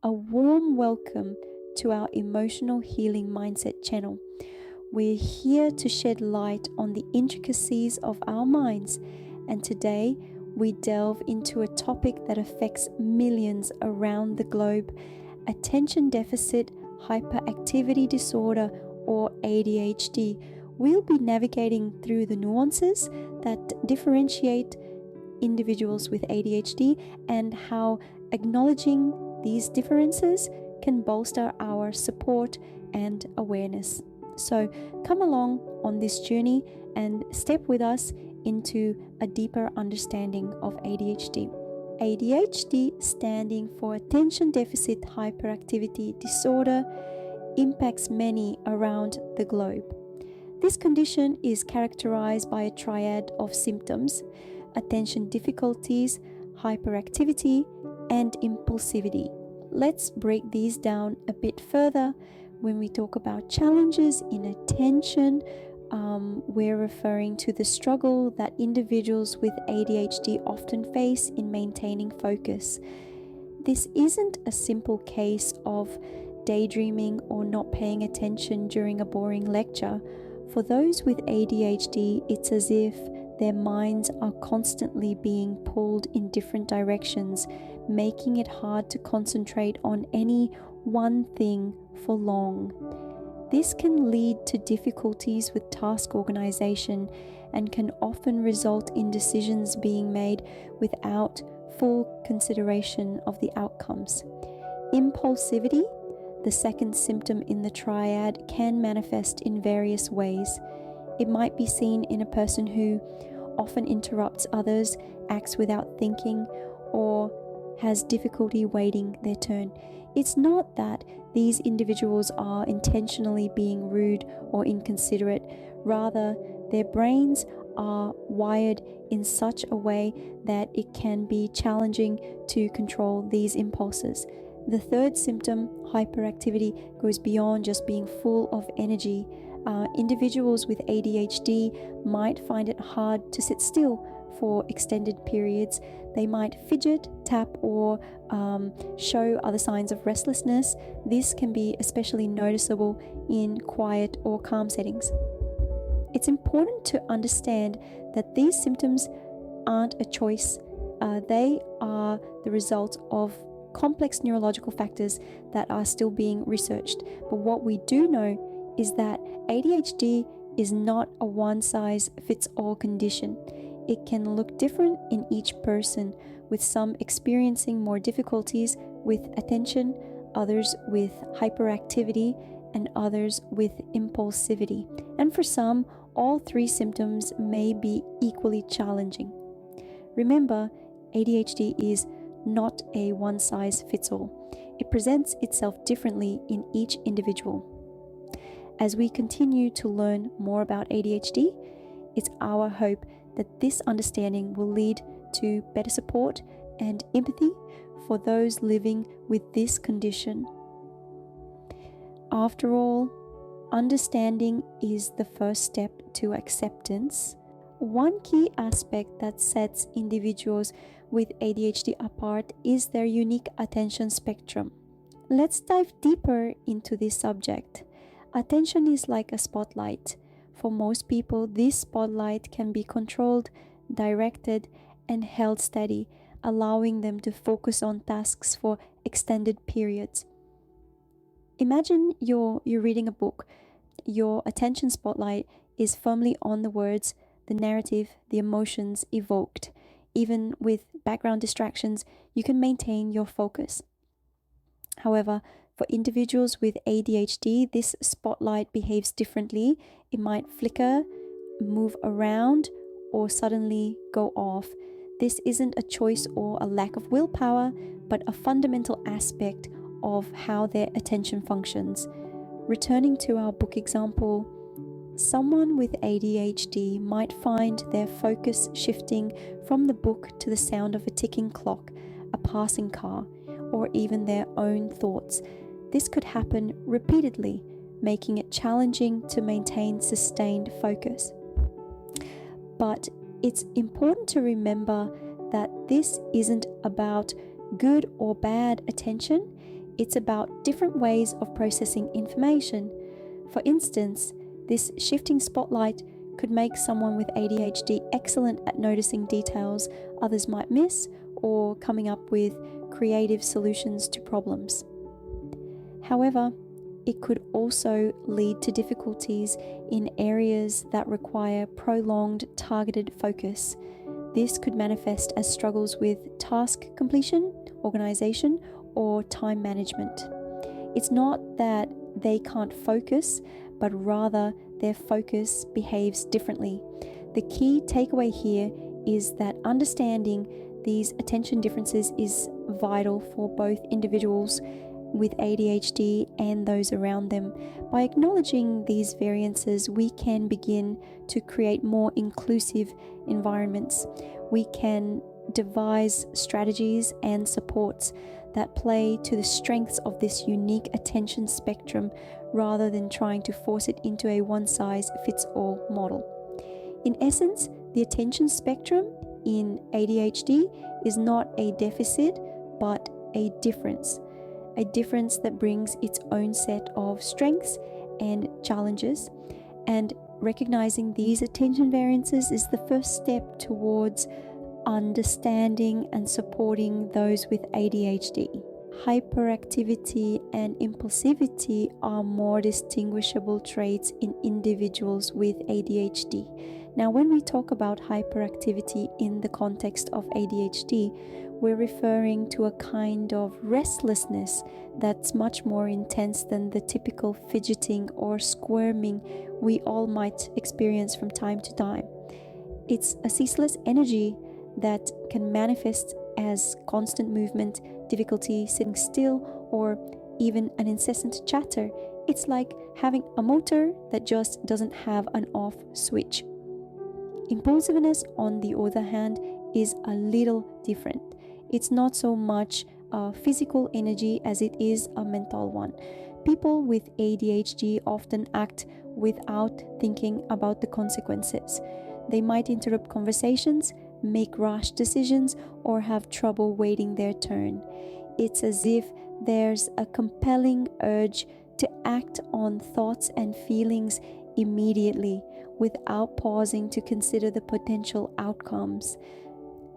A warm welcome to our Emotional Healing Mindset channel. We're here to shed light on the intricacies of our minds, and today we delve into a topic that affects millions around the globe: attention deficit hyperactivity disorder, or ADHD. We'll be navigating through the nuances that differentiate individuals with ADHD and how acknowledging these differences can bolster our support and awareness. So come along on this journey and step with us into a deeper understanding of ADHD. ADHD, standing for Attention Deficit Hyperactivity Disorder, impacts many around the globe. This condition is characterized by a triad of symptoms: attention difficulties, hyperactivity, and impulsivity. Let's break these down a bit further. When we talk about challenges in attention, we're referring to the struggle that individuals with ADHD often face in maintaining focus. This isn't a simple case of daydreaming or not paying attention during a boring lecture. For those with ADHD, it's as if their minds are constantly being pulled in different directions, making it hard to concentrate on any one thing for long. This can lead to difficulties with task organization and can often result in decisions being made without full consideration of the outcomes. Impulsivity, the second symptom in the triad, can manifest in various ways. It might be seen in a person who often interrupts others, acts without thinking, or has difficulty waiting their turn. It's not that these individuals are intentionally being rude or inconsiderate. Rather, their brains are wired in such a way that it can be challenging to control these impulses. The third symptom, hyperactivity, goes beyond just being full of energy. Individuals with ADHD might find it hard to sit still for extended periods. They might fidget, tap, or show other signs of restlessness. This can be especially noticeable in quiet or calm settings. It's important to understand that these symptoms aren't a choice. They are the result of complex neurological factors that are still being researched. But what we do know is that ADHD is not a one-size-fits-all condition. It can look different in each person, with some experiencing more difficulties with attention, others with hyperactivity, and others with impulsivity. And for some, all three symptoms may be equally challenging. Remember, ADHD is not a one-size-fits-all. It presents itself differently in each individual. As we continue to learn more about ADHD, it's our hope that this understanding will lead to better support and empathy for those living with this condition. After all, understanding is the first step to acceptance. One key aspect that sets individuals with ADHD apart is their unique attention spectrum. Let's dive deeper into this subject. Attention is like a spotlight. For most people, this spotlight can be controlled, directed, and held steady, allowing them to focus on tasks for extended periods. Imagine you're reading a book. Your attention spotlight is firmly on the words, the narrative, the emotions evoked. Even with background distractions, you can maintain your focus. However, for individuals with ADHD, this spotlight behaves differently. It might flicker, move around, or suddenly go off. This isn't a choice or a lack of willpower, but a fundamental aspect of how their attention functions. Returning to our book example, someone with ADHD might find their focus shifting from the book to the sound of a ticking clock, a passing car, or even their own thoughts. This could happen repeatedly, making it challenging to maintain sustained focus. But it's important to remember that this isn't about good or bad attention. It's about different ways of processing information. For instance, this shifting spotlight could make someone with ADHD excellent at noticing details others might miss or coming up with creative solutions to problems. However, it could also lead to difficulties in areas that require prolonged, targeted focus. This could manifest as struggles with task completion, organization, or time management. It's not that they can't focus, but rather their focus behaves differently. The key takeaway here is that understanding these attention differences is vital for both individuals with ADHD and those around them. By acknowledging these variances, we can begin to create more inclusive environments. We can devise strategies and supports that play to the strengths of this unique attention spectrum rather than trying to force it into a one-size-fits-all model. In essence, the attention spectrum in ADHD is not a deficit, but a difference that brings its own set of strengths and challenges. And recognizing these attention variances is the first step towards understanding and supporting those with ADHD. Hyperactivity and impulsivity are more distinguishable traits in individuals with ADHD. Now, when we talk about hyperactivity in the context of ADHD, we're referring to a kind of restlessness that's much more intense than the typical fidgeting or squirming we all might experience from time to time. It's a ceaseless energy that can manifest as constant movement, difficulty sitting still, or even an incessant chatter. It's like having a motor that just doesn't have an off switch. Impulsiveness, on the other hand, is a little different. It's not so much a physical energy as it is a mental one. People with ADHD often act without thinking about the consequences. They might interrupt conversations, make rash decisions, or have trouble waiting their turn. It's as if there's a compelling urge to act on thoughts and feelings immediately without pausing to consider the potential outcomes.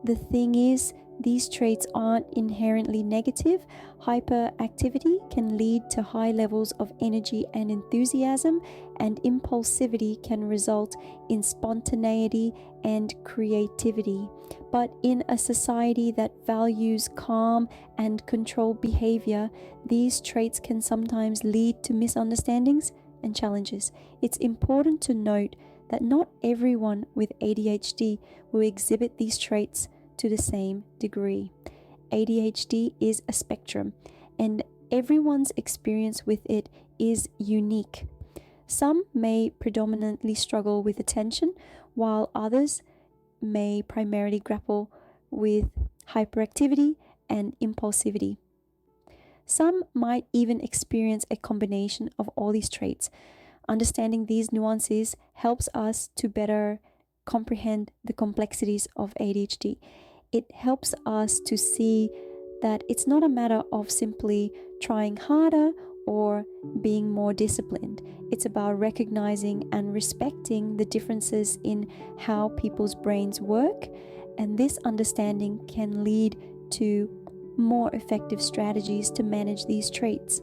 The thing is, these traits aren't inherently negative. Hyperactivity can lead to high levels of energy and enthusiasm, and impulsivity can result in spontaneity and creativity. But in a society that values calm and controlled behavior, these traits can sometimes lead to misunderstandings and challenges. It's important to note that not everyone with ADHD will exhibit these traits to the same degree. ADHD is a spectrum, and everyone's experience with it is unique. Some may predominantly struggle with attention, while others may primarily grapple with hyperactivity and impulsivity. Some might even experience a combination of all these traits. Understanding these nuances helps us to better comprehend the complexities of ADHD. It helps us to see that it's not a matter of simply trying harder or being more disciplined. It's about recognizing and respecting the differences in how people's brains work, and this understanding can lead to more effective strategies to manage these traits.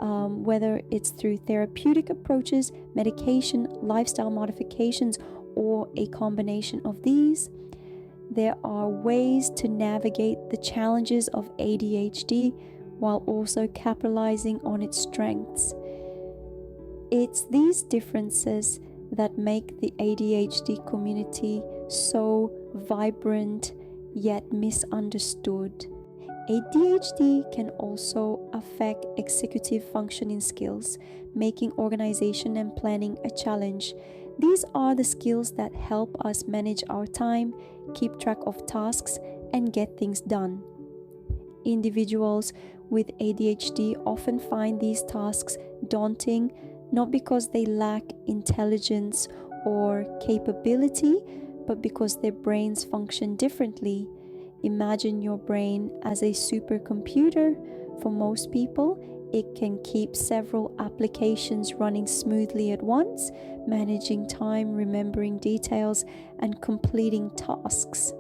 Whether it's through therapeutic approaches, medication, lifestyle modifications, or a combination of these, there are ways to navigate the challenges of ADHD while also capitalizing on its strengths. It's these differences that make the ADHD community so vibrant yet misunderstood. ADHD can also affect executive functioning skills, making organization and planning a challenge. These are the skills that help us manage our time, keep track of tasks, and get things done. Individuals with ADHD often find these tasks daunting, not because they lack intelligence or capability, but because their brains function differently. Imagine your brain as a supercomputer For most people, it can keep several applications running smoothly at once, managing time, remembering details, and completing tasks.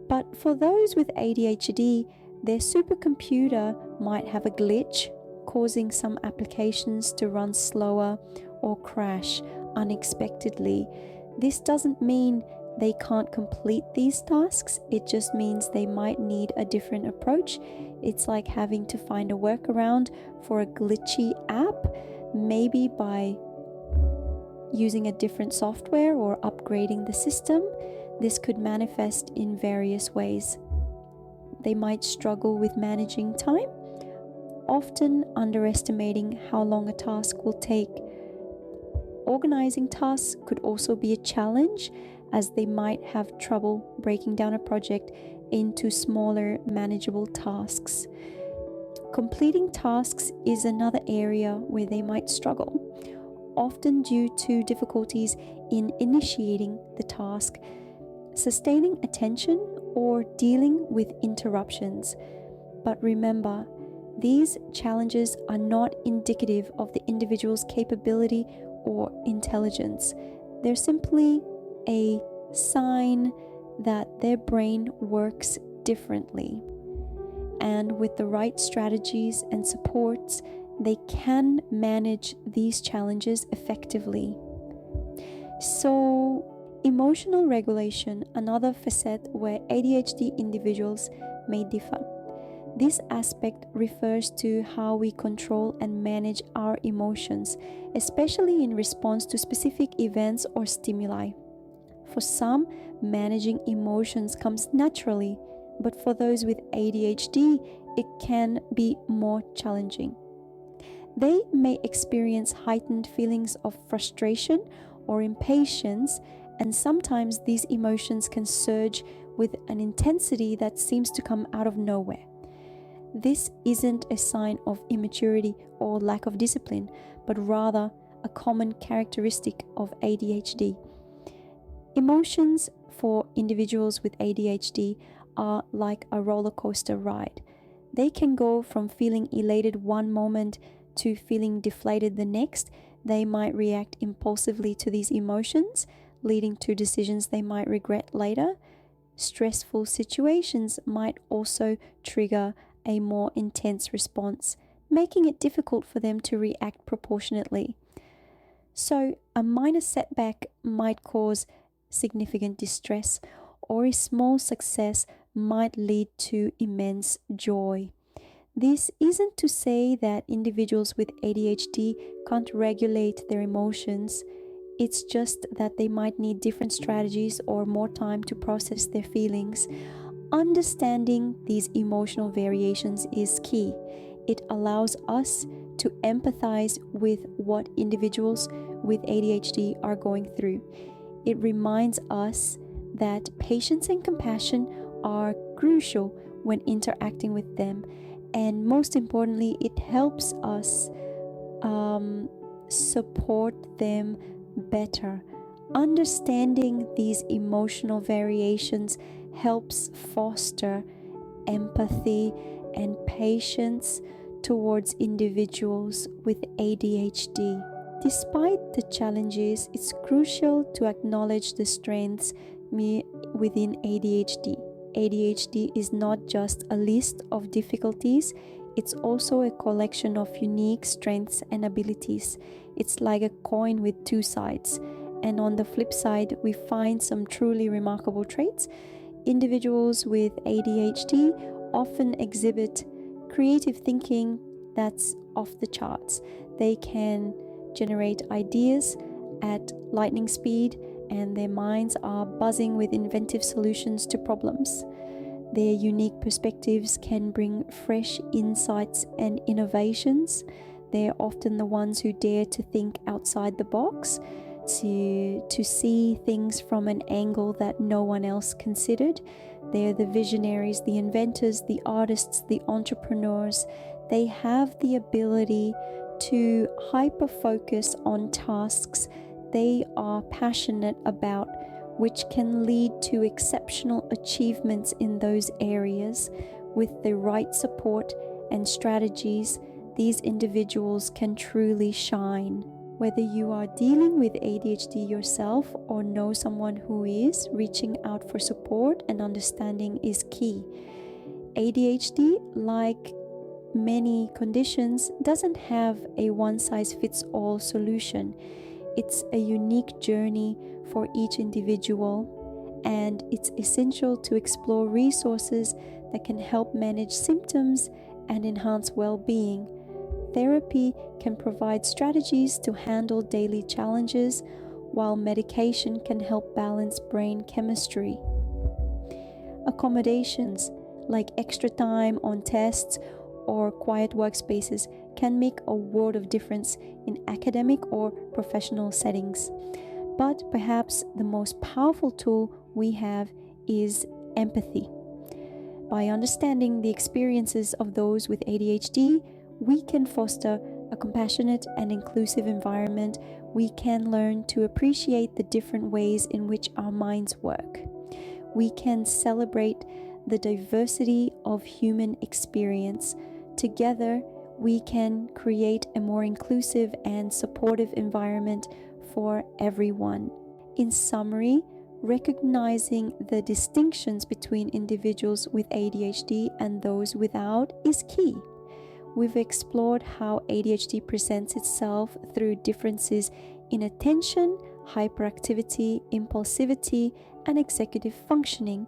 But for those with ADHD, their supercomputer might have a glitch, causing some applications to run slower or crash unexpectedly. This doesn't mean they can't complete these tasks, it just means they might need a different approach. It's like having to find a workaround for a glitchy app, maybe by using a different software or upgrading the system. This could manifest in various ways. They might struggle with managing time, often underestimating how long a task will take. Organizing tasks could also be a challenge, as they might have trouble breaking down a project into smaller, manageable tasks. Completing tasks is another area where they might struggle, often due to difficulties in initiating the task, sustaining attention, or dealing with interruptions. But remember, these challenges are not indicative of the individual's capability or intelligence. They're simply a sign that their brain works differently. And with the right strategies and supports, they can manage these challenges effectively. So, emotional regulation, another facet where ADHD individuals may differ. This aspect refers to how we control and manage our emotions, especially in response to specific events or stimuli. For some, managing emotions comes naturally, but for those with ADHD, it can be more challenging. They may experience heightened feelings of frustration or impatience, and sometimes these emotions can surge with an intensity that seems to come out of nowhere. This isn't a sign of immaturity or lack of discipline, but rather a common characteristic of ADHD. Emotions for individuals with ADHD are like a roller coaster ride. They can go from feeling elated one moment to feeling deflated the next. They might react impulsively to these emotions, leading to decisions they might regret later. Stressful situations might also trigger a more intense response, making it difficult for them to react proportionately. So, a minor setback might cause significant distress, or a small success might lead to immense joy. This isn't to say that individuals with ADHD can't regulate their emotions. It's just that they might need different strategies or more time to process their feelings. Understanding these emotional variations is key. It allows us to empathize with what individuals with ADHD are going through. It reminds us that patience and compassion are crucial when interacting with them. And most importantly, it helps us support them better. Understanding these emotional variations helps foster empathy and patience towards individuals with ADHD. Despite the challenges, it's crucial to acknowledge the strengths within ADHD. ADHD is not just a list of difficulties, it's also a collection of unique strengths and abilities. It's like a coin with two sides. And on the flip side, we find some truly remarkable traits. Individuals with ADHD often exhibit creative thinking that's off the charts. They can generate ideas at lightning speed, and their minds are buzzing with inventive solutions to problems. Their unique perspectives can bring fresh insights and innovations. They're often the ones who dare to think outside the box, to see things from an angle that no one else considered. They're the visionaries, the inventors, the artists, the entrepreneurs. They have the ability to hyper-focus on tasks they are passionate about, which can lead to exceptional achievements in those areas. With the right support and strategies, these individuals can truly shine. Whether you are dealing with ADHD yourself or know someone who is, reaching out for support and understanding is key. ADHD, like many conditions, doesn't have a one-size-fits-all solution. It's a unique journey for each individual, and it's essential to explore resources that can help manage symptoms and enhance well-being. Therapy can provide strategies to handle daily challenges, while medication can help balance brain chemistry. Accommodations like extra time on tests or quiet workspaces can make a world of difference in academic or professional settings. But perhaps the most powerful tool we have is empathy. By understanding the experiences of those with ADHD, we can foster a compassionate and inclusive environment. We can learn to appreciate the different ways in which our minds work. We can celebrate the diversity of human experience. Together, we can create a more inclusive and supportive environment for everyone. In summary, recognizing the distinctions between individuals with ADHD and those without is key. We've explored how ADHD presents itself through differences in attention, hyperactivity, impulsivity, and executive functioning.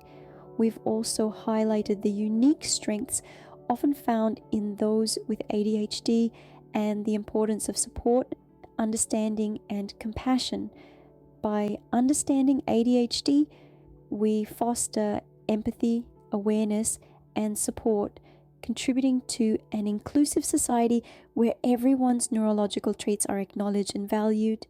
We've also highlighted the unique strengths often found in those with ADHD and the importance of support, understanding, and compassion. By understanding ADHD, we foster empathy, awareness, and support, contributing to an inclusive society where everyone's neurological traits are acknowledged and valued.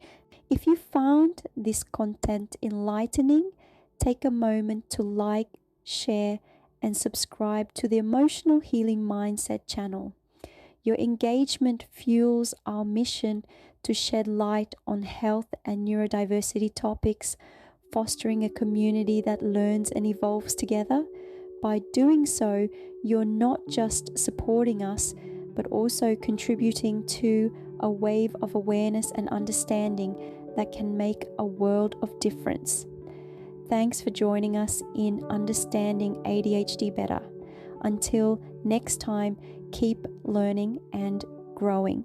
If you found this content enlightening, take a moment to like, share, and subscribe to the Emotional Healing Mindset channel. Your engagement fuels our mission to shed light on health and neurodiversity topics, fostering a community that learns and evolves together. By doing so, you're not just supporting us, but also contributing to a wave of awareness and understanding that can make a world of difference. Thanks for joining us in understanding ADHD better. Until next time, keep learning and growing.